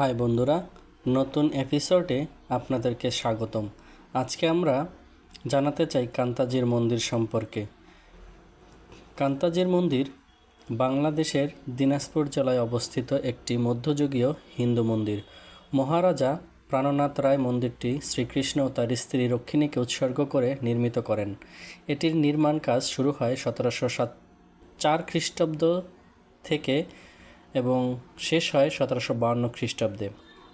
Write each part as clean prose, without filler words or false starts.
High বন্ধুরা, নতুন এপিসোডে আপনাদেরকে স্বাগতম। আজকে আমরা জানাতে চাই কান্তাজির মন্দির সম্পর্কে। কান্তাজির মন্দির বাংলাদেশের দিনাজপুর জেলায় অবস্থিত একটি মধ্যযুগীয় হিন্দু মন্দির। মহারাজা প্রাণনাথ রায় মন্দিরটি শ্রীকৃষ্ণ ও তার স্ত্রী রক্ষিণীকে উৎসর্গ করে নির্মিত করেন। এটির নির্মাণ কাজ শুরু হয় 1704 খ্রিস্টাব্দ থেকে এবং শেষ হয় 1752 খ্রিস্টাব্দে।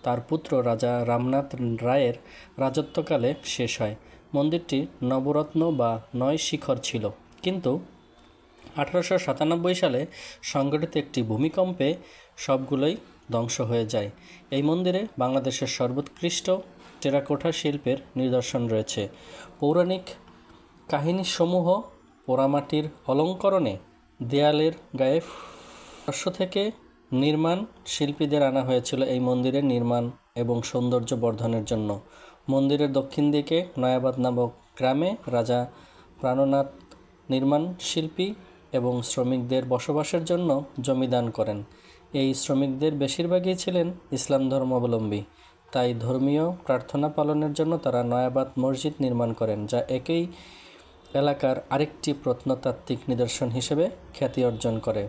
তার পুত্র রাজা রামনাথ রায়ের রাজত্বকালে শেষ হয়। মন্দিরটি নবরত্ন বা 9 শিখর ছিল, কিন্তু 1897 সালে সংঘটিত একটি ভূমিকম্পে সবগুলোই ধ্বংস হয়ে যায়। এই মন্দিরে বাংলাদেশের সর্বোৎকৃষ্ট টেরাকোটা শিল্পের নিদর্শন রয়েছে। পৌরাণিক কাহিনীসমূহ পোড়ামাটির অলঙ্করণে দেয়ালের গায়ে থেকে নির্মাণ শিল্পীদের আনা হয়েছিল এই মন্দিরের নির্মাণ এবং সৌন্দর্য বর্ধনের জন্য। মন্দিরের দক্ষিণ দিকে নয়াবাদ নামক গ্রামে রাজা প্রাণনাথ নির্মাণ শিল্পী এবং শ্রমিকদের বসবাসের জন্য জমি দান করেন। এই শ্রমিকদের বেশিরভাগই ছিলেন ইসলাম ধর্মাবলম্বী, তাই ধর্মীয় প্রার্থনা পালনের জন্য তারা নয়াবাদ মসজিদ নির্মাণ করেন, যা একই এলাকার আরেকটি প্রত্নতাত্ত্বিক নিদর্শন হিসেবে খ্যাতি অর্জন করে।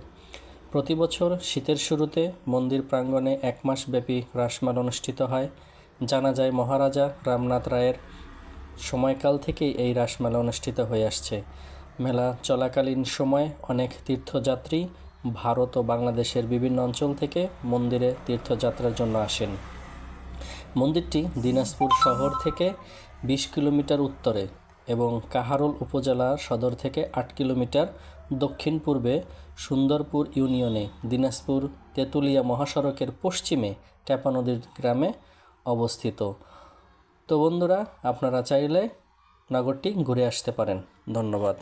প্রতি বছর শীতের শুরুতে মন্দির প্রাঙ্গণে 1 মাস ব্যাপী রাসমেলা অনুষ্ঠিত হয়। জানা যায় মহারাজা রামনাথ রায়ের সময়কাল থেকেই এই রাসমেলা অনুষ্ঠিত হয়ে আসছে। মেলা চলাকালীন সময় অনেক তীর্থযাত্রী ভারত ও বাংলাদেশের বিভিন্ন অঞ্চল থেকে মন্দিরে তীর্থযাত্রার জন্য আসেন। মন্দিরটি দিনাজপুর শহর থেকে 20 কিলোমিটার উত্তরে এবং কাহারোল উপজেলা সদর থেকে 8 কিলোমিটার দক্ষিণ পূর্বে সুন্দরপুর ইউনিয়নে দিনাজপুর তেঁতুলিয়া মহাসড়কের পশ্চিমে টেপা নদীর গ্রামে অবস্থিত। তো বন্ধুরা, আপনারা চাইলে নগরটি ঘুরে আসতে পারেন। ধন্যবাদ।